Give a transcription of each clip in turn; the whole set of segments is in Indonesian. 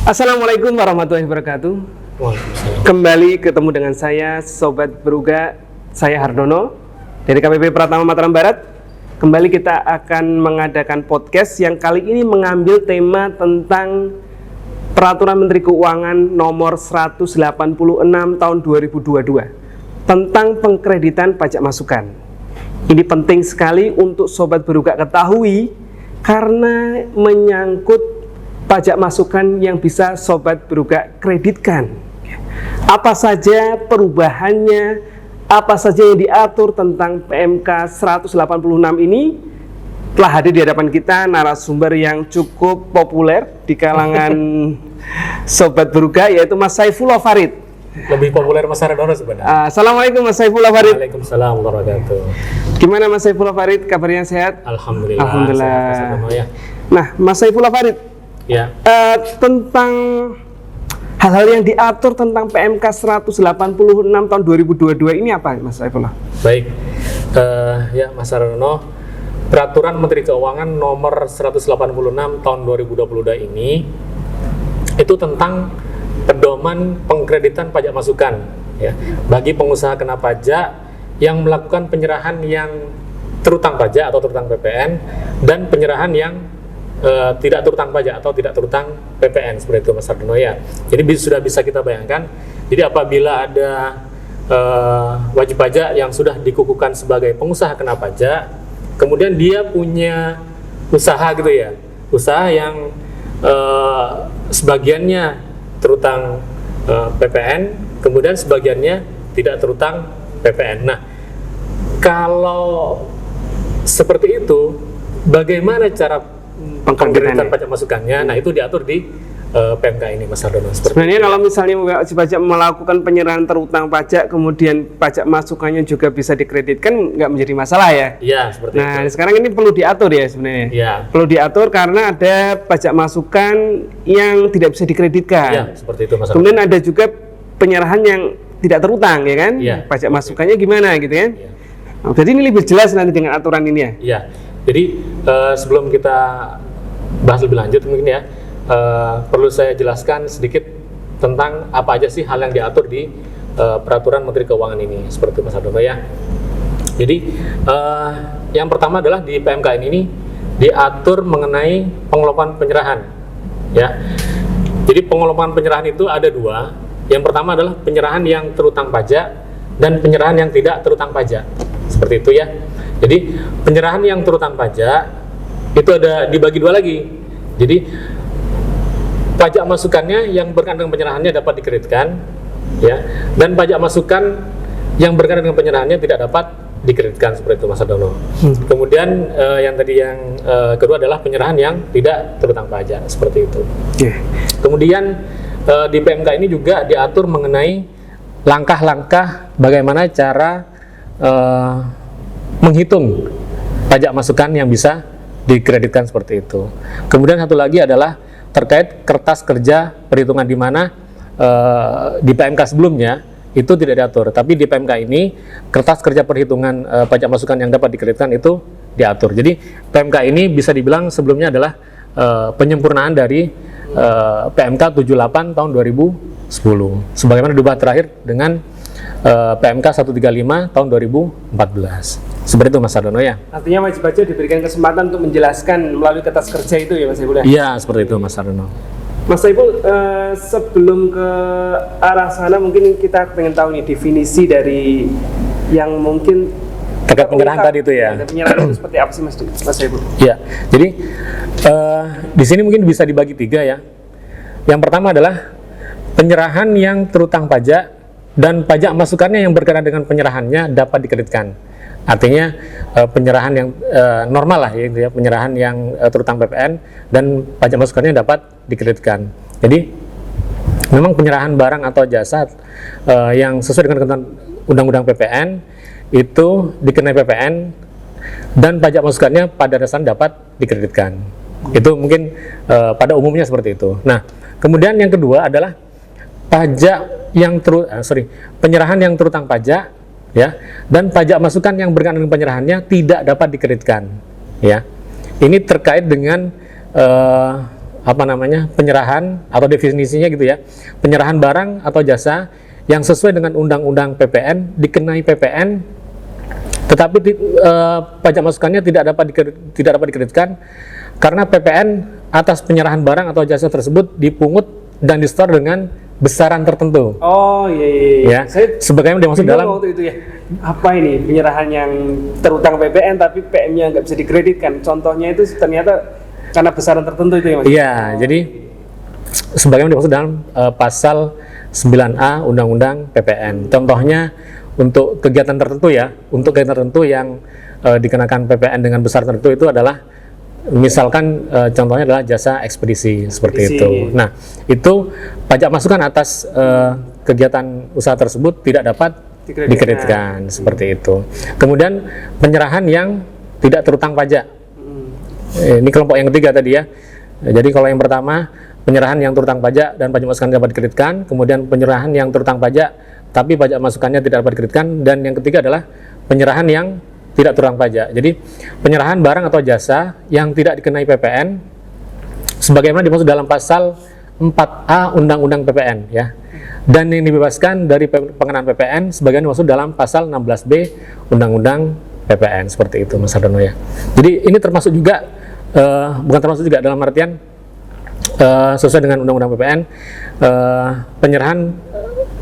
Assalamualaikum warahmatullahi wabarakatuh. Waalaikumsalam. Kembali ketemu dengan saya, Sobat Beruga. Saya Hardono dari KPP Pratama Mataram Barat. Kembali kita akan mengadakan podcast yang kali ini mengambil tema tentang Peraturan Menteri Keuangan nomor 186 tahun 2022 tentang pengkreditan pajak masukan. Ini penting sekali untuk Sobat Beruga ketahui karena menyangkut pajak masukan yang bisa Sobat Beruga kreditkan. Apa saja perubahannya, apa saja yang diatur tentang PMK 186 ini, telah hadir di hadapan kita narasumber yang cukup populer di kalangan Sobat Beruga, yaitu Mas Saifullah Farid. Lebih populer Mas Hardono sebenarnya. Assalamualaikum Mas Saifullah Farid. Waalaikumsalam warahmatullahi wabarakatuh. Gimana Mas Saifullah Farid, kabarnya sehat? Alhamdulillah. Alhamdulillah. Sehat, Mas Hardono, ya. Nah, Mas Saifullah Farid, Ya. tentang hal-hal yang diatur tentang PMK 186 tahun 2022 ini apa, Mas Saifullah? Baik. Ya Mas Hardono, Peraturan Menteri Keuangan nomor 186 tahun 2022 ini itu tentang pedoman pengkreditan pajak masukan ya bagi pengusaha kena pajak yang melakukan penyerahan yang terutang pajak atau terutang PPN dan penyerahan yang tidak terutang pajak atau tidak terutang PPN, seperti itu Mas Hardono ya. Jadi sudah bisa kita bayangkan. Jadi apabila ada wajib pajak yang sudah dikukuhkan sebagai pengusaha kena pajak, kemudian dia punya usaha gitu ya, usaha yang sebagiannya terutang PPN, kemudian sebagiannya tidak terutang PPN. Nah, kalau seperti itu, bagaimana cara pengkreditan pajak masukannya? Nah, itu diatur di PMK ini, Mas Hardono. Sebenarnya kalau misalnya wajib pajak melakukan penyerahan terutang pajak, kemudian pajak masukannya juga bisa dikreditkan, nggak menjadi masalah ya? Iya, seperti itu. Nah, sekarang ini perlu diatur ya sebenarnya. Iya. Perlu diatur karena ada pajak masukan yang tidak bisa dikreditkan. Iya, seperti itu Mas Hardono. Kemudian ada juga penyerahan yang tidak terutang, ya kan? Iya. Pajak masukannya gimana gitu kan? Iya. Nah, jadi ini lebih jelas nanti dengan aturan ini ya? Iya. Jadi sebelum kita bahas lebih lanjut mungkin ya, perlu saya jelaskan sedikit tentang apa aja sih hal yang diatur di Peraturan Menteri Keuangan ini, seperti Mas Hardono ya. Jadi yang pertama adalah di PMK ini diatur mengenai pengelolaan penyerahan ya. Jadi pengelolaan penyerahan itu ada dua. Yang pertama adalah penyerahan yang terutang pajak dan penyerahan yang tidak terutang pajak, seperti itu ya. Jadi penyerahan yang terutang pajak itu ada dibagi dua lagi. Jadi pajak masukannya yang berkaitan dengan penyerahannya dapat dikreditkan ya, dan pajak masukan yang berkaitan dengan penyerahannya tidak dapat dikreditkan, seperti itu Mas Hardono. Kemudian yang tadi yang kedua adalah penyerahan yang tidak terutang pajak, seperti itu. Kemudian di PMK ini juga diatur mengenai langkah-langkah bagaimana cara menghitung pajak masukan yang bisa dikreditkan, seperti itu. Kemudian satu lagi adalah terkait kertas kerja perhitungan, di mana di PMK sebelumnya itu tidak diatur, tapi di PMK ini kertas kerja perhitungan pajak masukan yang dapat dikreditkan itu diatur. Jadi PMK ini bisa dibilang sebelumnya adalah penyempurnaan dari PMK 78 tahun 2010 sebagaimana diubah terakhir dengan PMK 135 tahun 2014. Seperti itu Mas Hardono ya. Artinya wajib pajak diberikan kesempatan untuk menjelaskan melalui kertas kerja itu ya Mas Saiful? Iya, seperti itu Mas Hardono. Mas Saiful, sebelum ke arah sana mungkin kita pengen tahu nih definisi dari yang mungkin terkait penyerahan tadi itu ya. Penyerahan itu seperti apa sih Mas Saiful? Iya, jadi di sini mungkin bisa dibagi tiga ya. Yang pertama adalah penyerahan yang terutang pajak dan pajak masukannya yang berkaitan dengan penyerahannya dapat dikreditkan. Artinya penyerahan yang normal lah ya, penyerahan yang terutang PPN dan pajak masukannya dapat dikreditkan. Jadi memang penyerahan barang atau jasa yang sesuai dengan ketentuan Undang-Undang PPN itu dikenai PPN dan pajak masukannya pada dasarnya dapat dikreditkan. Itu mungkin pada umumnya seperti itu. Nah, kemudian yang kedua adalah penyerahan yang terutang pajak ya, dan pajak masukan yang berkaitan dengan penyerahannya tidak dapat dikreditkan ya. Ini terkait dengan penyerahan atau definisinya gitu ya, penyerahan barang atau jasa yang sesuai dengan undang-undang PPN dikenai PPN, tetapi pajak masukannya tidak dapat dikreditkan karena PPN atas penyerahan barang atau jasa tersebut dipungut dan disetor dengan besaran tertentu. Oh iya. Ya, sebagaimana dimaksud dalam waktu itu ya. Apa ini penyerahan yang terutang PPN tapi PM-nya nggak bisa dikreditkan? Contohnya itu ternyata karena besaran tertentu itu ya Mas? Iya, jadi sebagaimana dimaksud dalam pasal 9A Undang-Undang PPN. Contohnya untuk kegiatan tertentu ya, untuk kegiatan tertentu yang dikenakan PPN dengan besar tertentu itu adalah misalkan contohnya adalah jasa ekspedisi seperti itu. Nah, itu pajak masukan atas kegiatan usaha tersebut tidak dapat dikreditkan seperti itu. Kemudian penyerahan yang tidak terutang pajak. Ini kelompok yang ketiga tadi ya. Jadi kalau yang pertama penyerahan yang terutang pajak dan pajak masukan dapat dikreditkan, kemudian penyerahan yang terutang pajak tapi pajak masukannya tidak dapat dikreditkan, dan yang ketiga adalah penyerahan yang tidak terutang pajak. Jadi penyerahan barang atau jasa yang tidak dikenai PPN sebagaimana dimaksud dalam pasal 4A Undang-Undang PPN ya. Dan yang dibebaskan dari pengenaan PPN sebagaimana dimaksud dalam pasal 16B Undang-Undang PPN seperti itu Mas Hardono ya. Jadi ini termasuk juga bukan termasuk juga dalam artian sesuai dengan Undang-Undang PPN penyerahan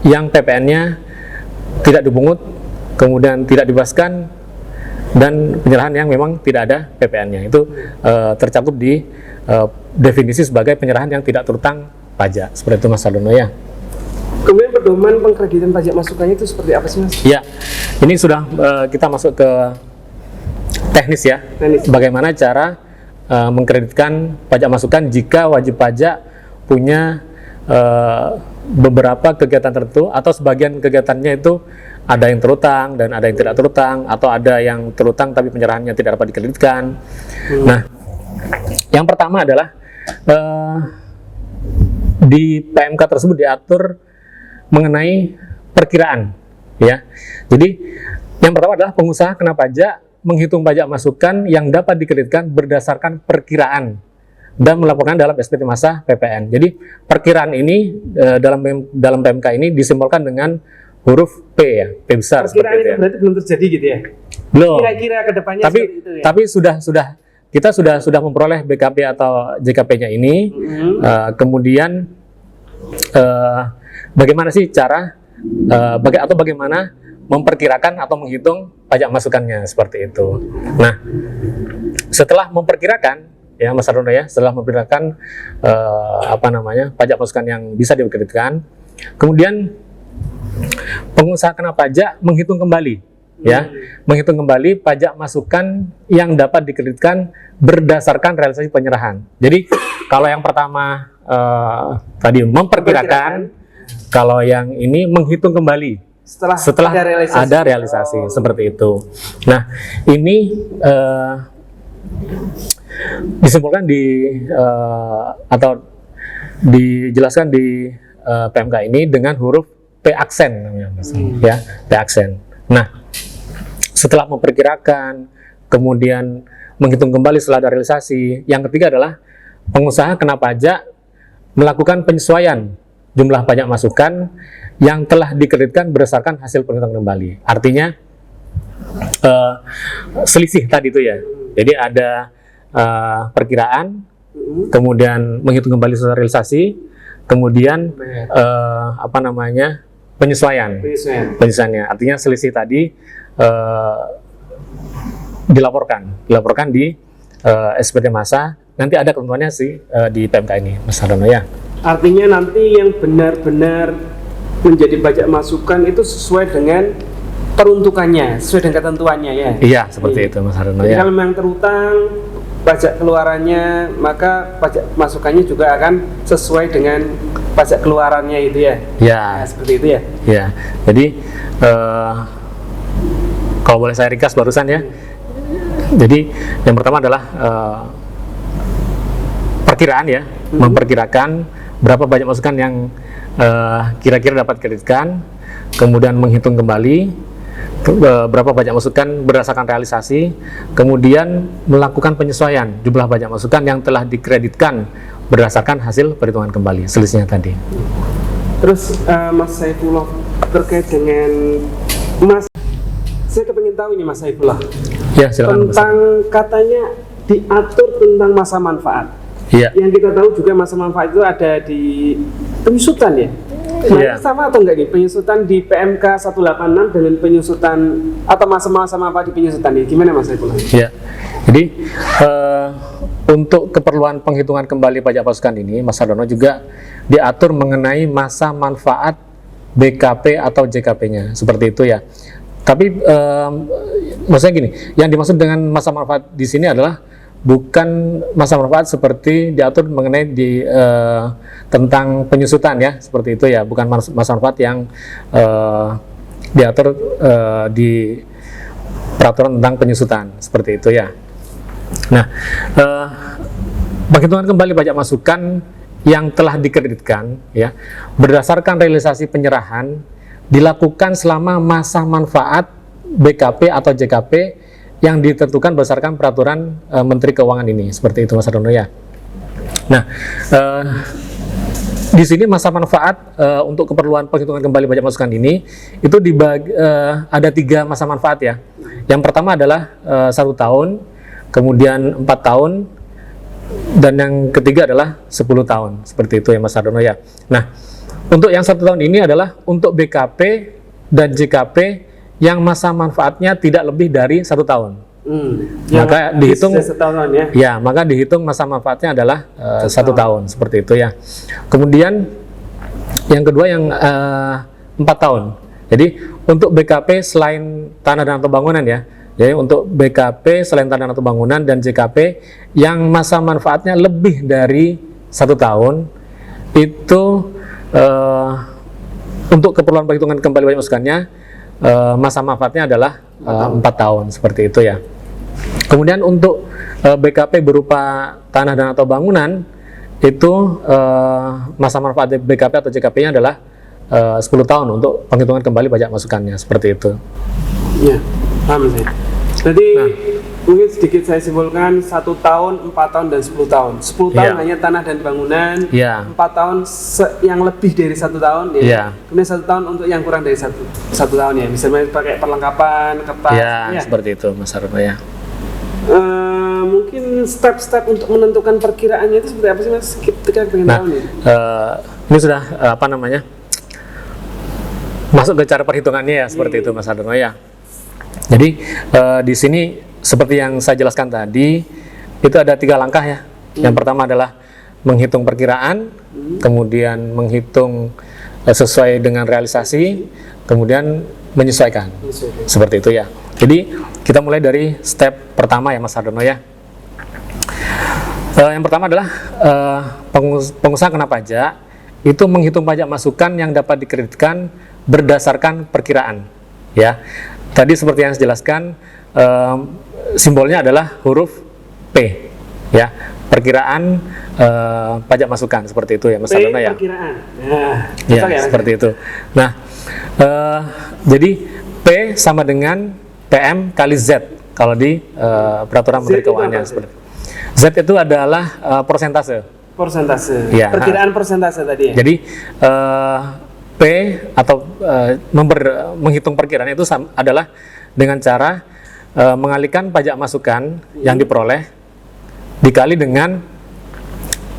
yang PPN-nya tidak dipungut kemudian tidak dibebaskan, dan penyerahan yang memang tidak ada PPN-nya itu tercakup di definisi sebagai penyerahan yang tidak terutang pajak seperti itu Mas Hardono ya. Kemudian pedoman pengkreditan pajak masukannya itu seperti apa sih Mas? Ya, ini sudah kita masuk ke teknis ya. Bagaimana cara mengkreditkan pajak masukan jika wajib pajak punya beberapa kegiatan tertentu atau sebagian kegiatannya itu ada yang terutang dan ada yang tidak terutang, atau ada yang terutang tapi penyerahannya tidak dapat dikreditkan. Nah, yang pertama adalah di PMK tersebut diatur mengenai perkiraan ya. Jadi yang pertama adalah pengusaha kena pajak menghitung pajak masukan yang dapat dikreditkan berdasarkan perkiraan dan melaporkan dalam SPT masa PPN. Jadi perkiraan ini dalam PMK ini disimbolkan dengan huruf P ya, P besar. Perkiraan itu ya. berarti belum terjadi gitu ya? Belum. Kira-kira kedepannya tapi, seperti itu ya? Tapi kita sudah memperoleh BKP atau JKP-nya ini. Kemudian bagaimana sih cara bagaimana memperkirakan atau menghitung pajak masukannya seperti itu. Nah, setelah memperkirakan ya Mas Hardono ya, setelah memperkirakan pajak masukan yang bisa dikreditkan, kemudian pengusaha kena pajak menghitung kembali ya, menghitung kembali pajak masukan yang dapat dikreditkan berdasarkan realisasi penyerahan. Jadi kalau yang pertama tadi memperkirakan, kalau yang ini menghitung kembali setelah ada realisasi seperti itu. Nah, ini disimpulkan atau dijelaskan di PMK ini dengan huruf P aksen namanya, ya, P aksen. Nah, setelah memperkirakan, kemudian menghitung kembali setelah ada realisasi, yang ketiga adalah pengusaha kena pajak melakukan penyesuaian jumlah pajak masukan yang telah dikreditkan berdasarkan hasil penghitungan kembali. Artinya selisih tadi itu ya. Jadi ada perkiraan, kemudian menghitung kembali setelah realisasi, kemudian penyesuaiannya. Artinya selisih tadi dilaporkan di SPT masa. Nanti ada ketentuannya sih di PMK ini, Mas Hardono ya. Artinya nanti yang benar-benar menjadi pajak masukan itu sesuai dengan peruntukannya, sesuai dengan ketentuannya ya. Iya, seperti itu Mas Hardono ya. Kalau memang terutang pajak keluarannya, maka pajak masukannya juga akan sesuai dengan pajak keluarannya itu ya. Ya. Nah, seperti itu ya. Ya. Jadi kalau boleh saya ringkas barusan ya. Jadi yang pertama adalah perkiraan ya, memperkirakan berapa pajak masukan yang kira-kira dapat dikreditkan, kemudian menghitung kembali berapa pajak masukan berdasarkan realisasi, kemudian melakukan penyesuaian jumlah pajak masukan yang telah dikreditkan berdasarkan hasil perhitungan kembali selisihnya tadi. Terus Mas Saifullah, terkait dengan saya kepingin tahu ini Mas Saifullah, Ya, silakan. tentang katanya diatur tentang masa manfaat. Iya. Yang kita tahu juga masa manfaat itu ada di penyusutan ya. Nah, Iya. itu sama atau enggak nih penyusutan di PMK 186 dengan penyusutan atau masa manfaat di penyusutan ini? Gimana Mas Saifullah? Ya, jadi untuk keperluan penghitungan kembali pajak pasukan ini, Mas Hardono juga diatur mengenai masa manfaat BKP atau JKP-nya, seperti itu ya. Tapi maksudnya gini, yang dimaksud dengan masa manfaat di sini adalah bukan masa manfaat seperti diatur mengenai tentang penyusutan ya, seperti itu ya, bukan masa manfaat yang diatur di peraturan tentang penyusutan, seperti itu ya. Nah, penghitungan kembali pajak masukan yang telah dikreditkan ya berdasarkan realisasi penyerahan dilakukan selama masa manfaat BKP atau JKP yang ditentukan berdasarkan peraturan Menteri Keuangan ini, seperti itu Mas Hardono ya. Nah, di sini masa manfaat untuk keperluan penghitungan kembali pajak masukan ini itu ada 3 masa manfaat ya. Yang pertama adalah 1 tahun, kemudian 4 tahun, dan yang ketiga adalah 10 tahun, seperti itu ya Mas Hardono ya. Nah, untuk yang 1 tahun ini adalah untuk BKP dan JKP yang masa manfaatnya tidak lebih dari 1 tahun. Maka dihitung setahunan ya. Ya, maka dihitung masa manfaatnya adalah 1 tahun, seperti itu ya. Kemudian yang kedua yang 4 tahun. Jadi untuk BKP selain tanah dan atau bangunan ya. Jadi untuk BKP selain tanah atau bangunan dan JKP yang masa manfaatnya lebih dari 1 tahun itu untuk keperluan perhitungan kembali pajak masukannya masa manfaatnya adalah 4 tahun, seperti itu ya. Kemudian untuk BKP berupa tanah dan atau bangunan itu masa manfaat BKP atau JKP-nya adalah 10 tahun untuk penghitungan kembali pajak masukannya, seperti itu. Iya, paham saya. Jadi mungkin sedikit saya simpulkan 1 tahun, 4 tahun, dan 10 tahun. 10 tahun hanya tanah dan bangunan, 4 tahun yang lebih dari 1 tahun ya. Kemudian 1 tahun untuk yang kurang dari 1 tahun ya. Misalnya pakai perlengkapan, kertas. Ya, seperti itu Mas Hardono ya. Mungkin step-step untuk menentukan perkiraannya itu seperti apa sih Mas? Kita pengen tahu nih. Ini sudah masuk ke cara perhitungannya ya, seperti itu Mas Hardono ya. Jadi di sini seperti yang saya jelaskan tadi itu ada 3 langkah ya. Yang pertama adalah menghitung perkiraan, kemudian menghitung sesuai dengan realisasi, kemudian menyesuaikan. Seperti itu ya. Jadi kita mulai dari step pertama ya Mas Hardono ya. Yang pertama adalah pengusaha kena pajak itu menghitung pajak masukan yang dapat dikreditkan berdasarkan perkiraan ya. Tadi seperti yang saya jelaskan, simbolnya adalah huruf P ya, perkiraan pajak masukan, seperti itu ya Mas Hardono ya. Perkiraan. Ya, seperti itu. Nah, jadi P sama dengan PM kali Z kalau di peraturan Menteri Keuangannya, seperti itu. Z itu adalah persentase. Persentase. Ya, perkiraan persentase tadi ya. Jadi P atau menghitung perkiraan itu adalah dengan cara mengalihkan pajak masukan yang diperoleh dikali dengan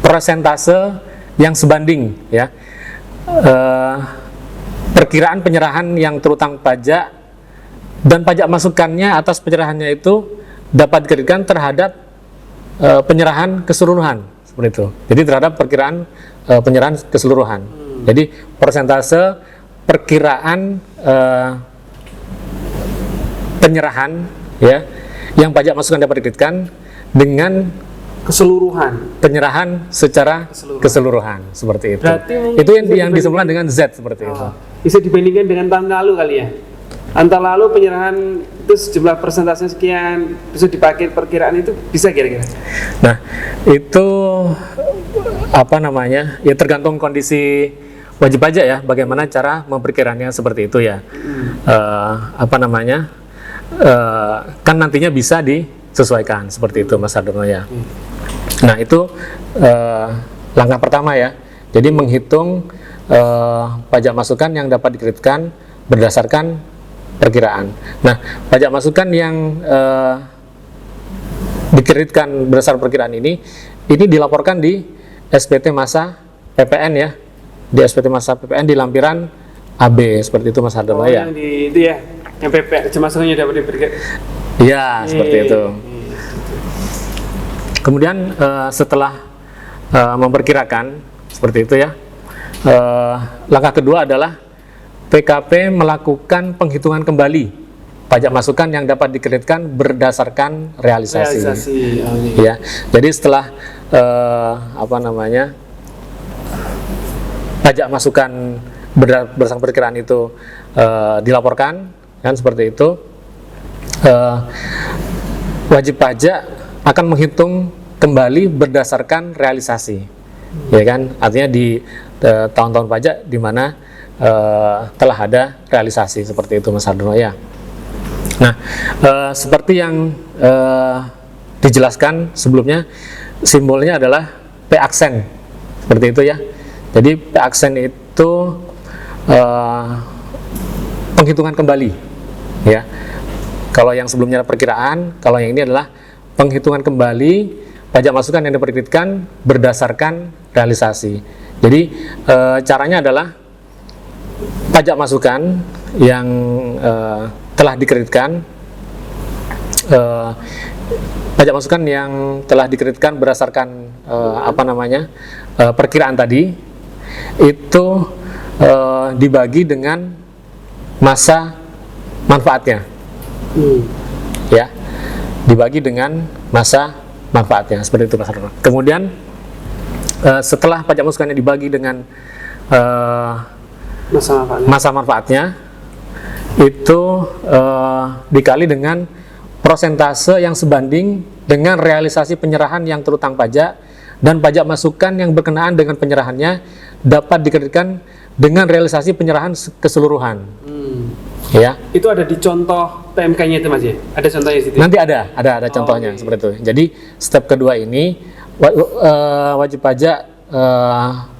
persentase yang sebanding ya. Perkiraan penyerahan yang terutang pajak dan pajak masukannya atas penyerahannya itu dapat dikreditkan terhadap penyerahan keseluruhan, seperti itu. Jadi terhadap perkiraan penyerahan keseluruhan. Jadi persentase perkiraan penyerahan ya yang pajak masukan dapat dikreditkan dengan keseluruhan penyerahan secara keseluruhan, seperti itu. Itu yang disebutkan dengan Z, seperti itu. Bisa dibandingkan dengan tahun lalu kali ya. Antara lalu penyerahan itu sejumlah persentase sekian, bisa dipakai perkiraan itu bisa kira-kira. Nah, itu apa namanya? Ya tergantung kondisi wajib pajak ya, bagaimana cara memperkiraannya, seperti itu ya. Apa namanya? Kan nantinya bisa disesuaikan, seperti itu Mas Hardono ya. Nah, itu langkah pertama ya. Jadi menghitung pajak masukan yang dapat dikreditkan berdasarkan perkiraan. Nah, pajak masukan yang dikreditkan berdasarkan perkiraan ini dilaporkan di SPT Masa PPN ya. Di SPT Masa PPN di lampiran AB seperti itu Mas Hardono ya. Yang di itu ya, yang PP masukannya dapat diberikan. Iya, seperti itu. Kemudian setelah memperkirakan seperti itu ya, langkah kedua adalah PKP melakukan penghitungan kembali pajak masukan yang dapat dikreditkan berdasarkan realisasi. Ya, jadi setelah pajak masukan berdasarkan perkiraan itu dilaporkan, kan seperti itu, wajib pajak akan menghitung kembali berdasarkan realisasi, ya kan? Artinya di tahun-tahun pajak di mana telah ada realisasi seperti itu Mas Hardono ya. Nah, seperti yang dijelaskan sebelumnya, simbolnya adalah P aksen seperti itu ya. Jadi P aksen itu penghitungan kembali ya. Kalau yang sebelumnya perkiraan, kalau yang ini adalah penghitungan kembali pajak masukan yang dikreditkan berdasarkan realisasi. Jadi caranya adalah pajak masukan yang telah dikreditkan, pajak masukan yang telah dikreditkan berdasarkan perkiraan tadi itu dibagi dengan masa manfaatnya, ya, dibagi dengan masa manfaatnya seperti itu Mas Hardono. Kemudian setelah pajak masukannya dibagi dengan masa manfaatnya itu dikali dengan persentase yang sebanding dengan realisasi penyerahan yang terutang pajak dan pajak masukan yang berkenaan dengan penyerahannya dapat dikreditkan dengan realisasi penyerahan keseluruhan. Ya. Itu ada di contoh PMK-nya itu Mas ya? Ada contohnya di situ? Nanti ada contohnya seperti itu. Jadi step kedua ini wajib pajak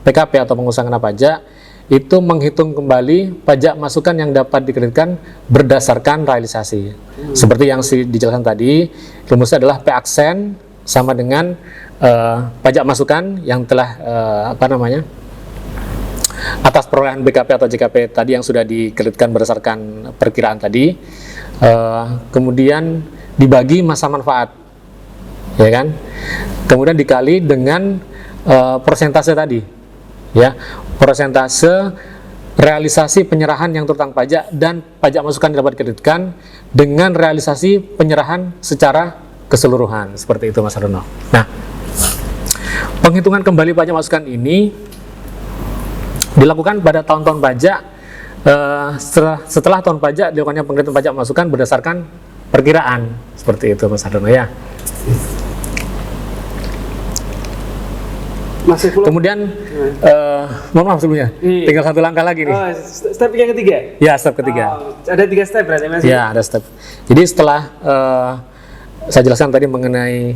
PKP atau pengusaha kena pajak itu menghitung kembali pajak masukan yang dapat dikreditkan berdasarkan realisasi. Seperti yang dijelaskan tadi, rumusnya adalah P aksen sama dengan pajak masukan yang telah atas perolehan BKP atau JKP tadi yang sudah dikreditkan berdasarkan perkiraan tadi, kemudian dibagi masa manfaat, ya kan? Kemudian dikali dengan persentase tadi, ya, persentase realisasi penyerahan yang terutang pajak dan pajak masukan yang dapat dikreditkan dengan realisasi penyerahan secara keseluruhan, seperti itu Mas Hardono. Nah, penghitungan kembali pajak masukan ini dilakukan pada tahun-tahun pajak setelah tahun pajak dilakukannya penghitungan pajak masukan berdasarkan perkiraan, seperti itu Mas Hardono ya. Kemudian mohon maaf sebelumnya, tinggal satu langkah lagi nih. Step yang ketiga? Ya, step ketiga. Ada 3 step berarti Mas? Ya, ada step. Jadi setelah saya jelaskan tadi mengenai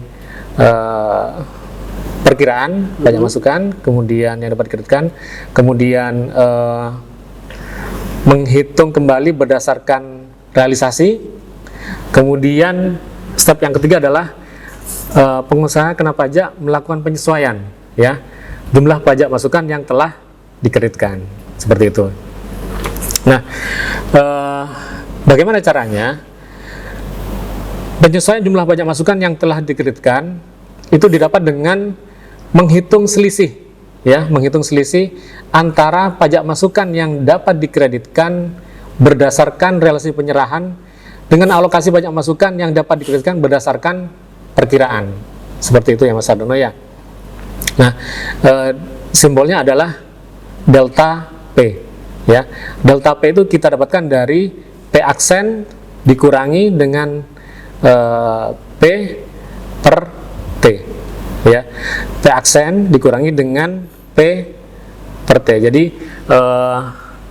perkiraan pajak masukan, kemudian yang dapat dikreditkan, kemudian menghitung kembali berdasarkan realisasi, kemudian step yang ketiga adalah pengusaha kena pajak melakukan penyesuaian, ya, jumlah pajak masukan yang telah dikreditkan, seperti itu. Nah, bagaimana caranya? Penyesuaian jumlah pajak masukan yang telah dikreditkan itu didapat dengan menghitung selisih, ya, menghitung selisih antara pajak masukan yang dapat dikreditkan berdasarkan realisasi penyerahan dengan alokasi pajak masukan yang dapat dikreditkan berdasarkan perkiraan, seperti itu ya Mas Hardono ya. Nah, simbolnya adalah delta P, ya. Delta P itu kita dapatkan dari P aksen dikurangi dengan P per T, ya. P aksen dikurangi dengan P per T. Jadi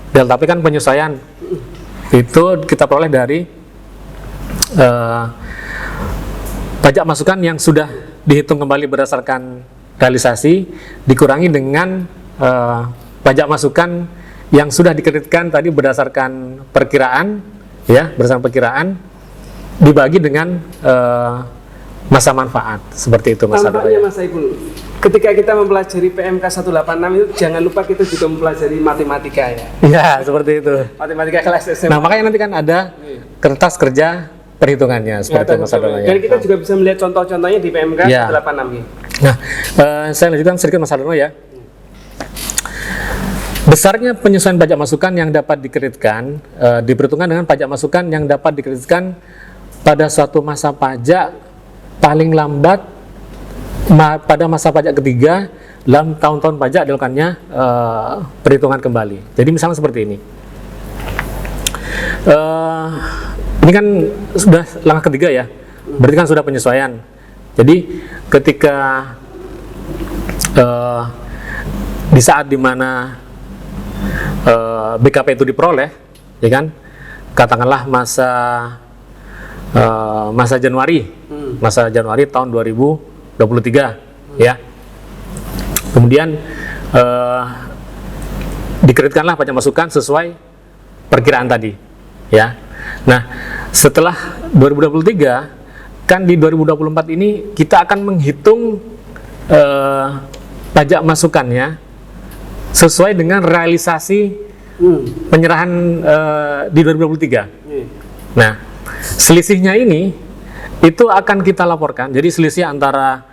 delta P kan penyesuaian, itu kita peroleh dari pajak masukan yang sudah dihitung kembali berdasarkan realisasi dikurangi dengan pajak masukan yang sudah dikreditkan tadi berdasarkan perkiraan, ya, berdasarkan perkiraan dibagi dengan masa manfaat, seperti itu Mas Ardono. Tampaknya Mas Saiful, ketika kita mempelajari PMK 186 itu jangan lupa kita juga mempelajari matematika ya. Iya, seperti itu. Matematika kelas SMA. Nah, makanya nanti kan ada kertas kerja perhitungannya seperti itu Mas Ardono. Dan kita juga bisa melihat contoh-contohnya di PMK Ya. 186 ini. Nah, saya lanjutkan sedikit Mas Ardono ya. Besarnya penyesuaian pajak masukan yang dapat dikreditkan diperhitungkan dengan pajak masukan yang dapat dikreditkan pada suatu masa pajak paling lambat pada masa pajak ketiga dalam tahun-tahun pajak dilakukannya perhitungan kembali. Jadi misalnya seperti ini. Ini kan sudah langkah ketiga ya, berarti kan sudah penyesuaian. Jadi ketika di saat dimana BKP itu diperoleh, ya kan, katakanlah masa Januari tahun 2023, ya. Kemudian dikreditkanlah pajak masukan sesuai perkiraan tadi, ya. Nah, setelah 2023 kan di 2024 ini kita akan menghitung pajak masukannya sesuai dengan realisasi penyerahan di 2023. Nah, selisihnya ini itu akan kita laporkan. Jadi selisih antara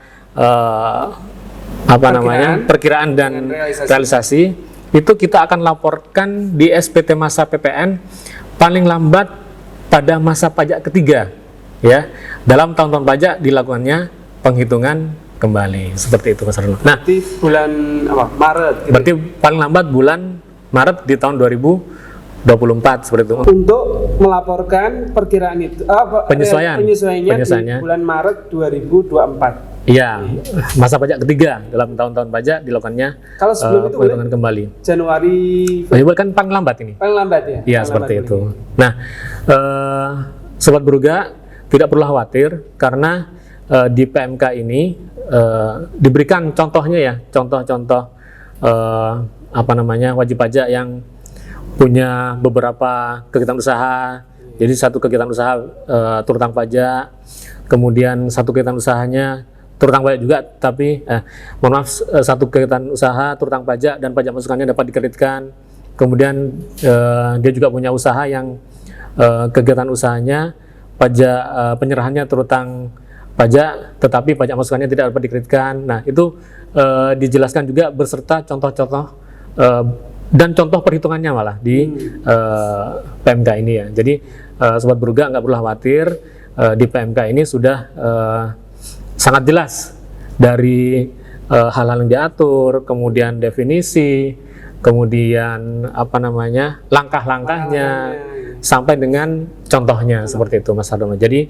perkiraan dan realisasi itu kita akan laporkan di SPT masa PPN paling lambat pada masa pajak ketiga, ya. Dalam tahun-tahun pajak dilakukannya penghitungan kembali, seperti itu Mas Ardono. Nah, di bulan Maret gitu. Berarti paling lambat bulan Maret di tahun 2024, seperti itu. Untuk melaporkan perkiraan itu penyesuaiannya di bulan Maret 2024. Iya, masa pajak ketiga dalam tahun-tahun pajak dilakukannya kalau sebelum itu perhitungan kembali. Januari Kan paling lambat ini. Paling lambat ya? Iya, seperti itu. Nah, Sobat Beruga tidak perlu khawatir karena di PMK ini diberikan contohnya ya, contoh-contoh wajib pajak yang punya beberapa kegiatan usaha. Jadi satu kegiatan usaha turut tanggung pajak, kemudian satu kegiatan usahanya turut tanggung pajak juga, tapi satu kegiatan usaha turut tanggung pajak dan pajak masukannya dapat dikreditkan. Kemudian dia juga punya usaha yang kegiatan usahanya pajak penyerahannya turut tanggung pajak, tetapi pajak masukannya tidak dapat dikreditkan. Nah, itu dijelaskan juga beserta contoh-contoh dan contoh perhitungannya malah di PMK ini ya. Jadi Sobat Beruga nggak perlu khawatir, di PMK ini sudah sangat jelas dari hal-hal yang diatur, kemudian definisi, kemudian langkah-langkahnya, sampai dengan contohnya seperti itu Mas Ardono. Jadi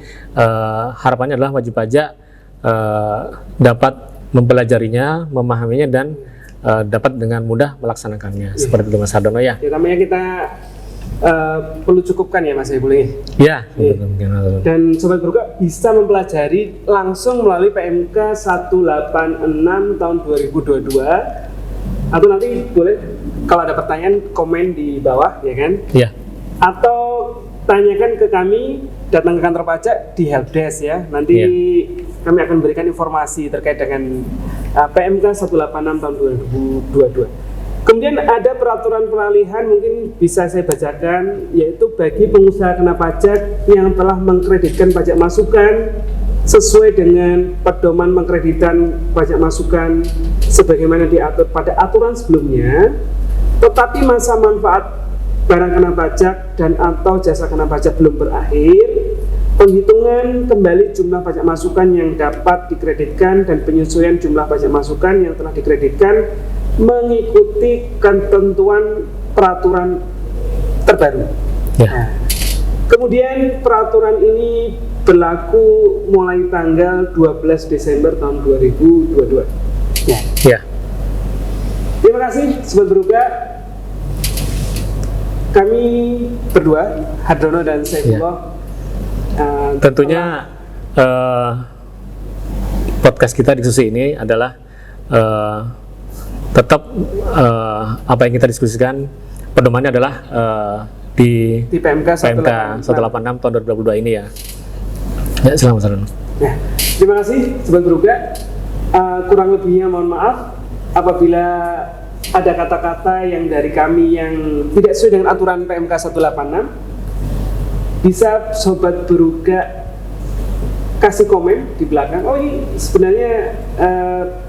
harapannya adalah wajib pajak dapat mempelajarinya, memahaminya, dan dapat dengan mudah melaksanakannya. Seperti itu Mas Ardono ya. Ya, namanya kita perlu cukupkan ya Mas Saiful ini. Ya. Dan Sobat Beruga bisa mempelajari langsung melalui PMK 186 tahun 2022. Atau nanti boleh kalau ada pertanyaan komen di bawah ya kan? Iya. Atau tanyakan ke kami, datang ke kantor pajak di helpdesk ya. Nanti kami akan berikan informasi terkait dengan PMK 186 tahun 2022. Kemudian ada peraturan peralihan, mungkin bisa saya bacakan, yaitu bagi pengusaha kena pajak yang telah mengkreditkan pajak masukan sesuai dengan pedoman mengkreditkan pajak masukan sebagaimana diatur pada aturan sebelumnya, tetapi masa manfaat barang kena pajak dan atau jasa kena pajak belum berakhir, penghitungan kembali jumlah pajak masukan yang dapat dikreditkan dan penyesuaian jumlah pajak masukan yang telah dikreditkan mengikuti ketentuan peraturan terbaru. Nah, kemudian peraturan ini berlaku mulai tanggal 12 Desember tahun 2022. Ya. Terima kasih Sobat Beruga. Kami berdua, Hardono dan Saifullah, tentunya podcast kita diskusi ini adalah tetap apa yang kita diskusikan pedomannya adalah di PMK PMK 186 tahun 2022 ini ya. Ya, silakan Mas Ardono. Ya, terima kasih Sobat Beruga. Kurang lebihnya mohon maaf apabila ada kata-kata yang dari kami yang tidak sesuai dengan aturan PMK 186. Bisa Sobat Beruga kasih komen di belakang. Oh, ini sebenarnya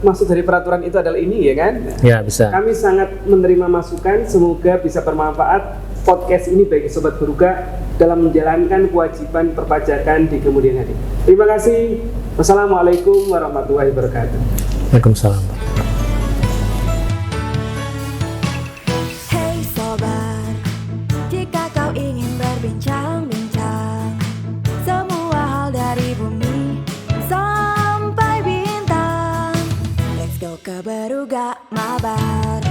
maksud dari peraturan itu adalah ini ya kan? Ya, bisa. Kami sangat menerima masukan, semoga bisa bermanfaat podcast ini bagi Sobat Beruga dalam menjalankan kewajiban perpajakan di kemudian hari. Terima kasih. Wassalamualaikum warahmatullahi wabarakatuh. Waalaikumsalam. Hey sobat, jika kau ingin berbincang-bincang semua hal dari bumi sampai bintang, let's go ke Beruga Mabar.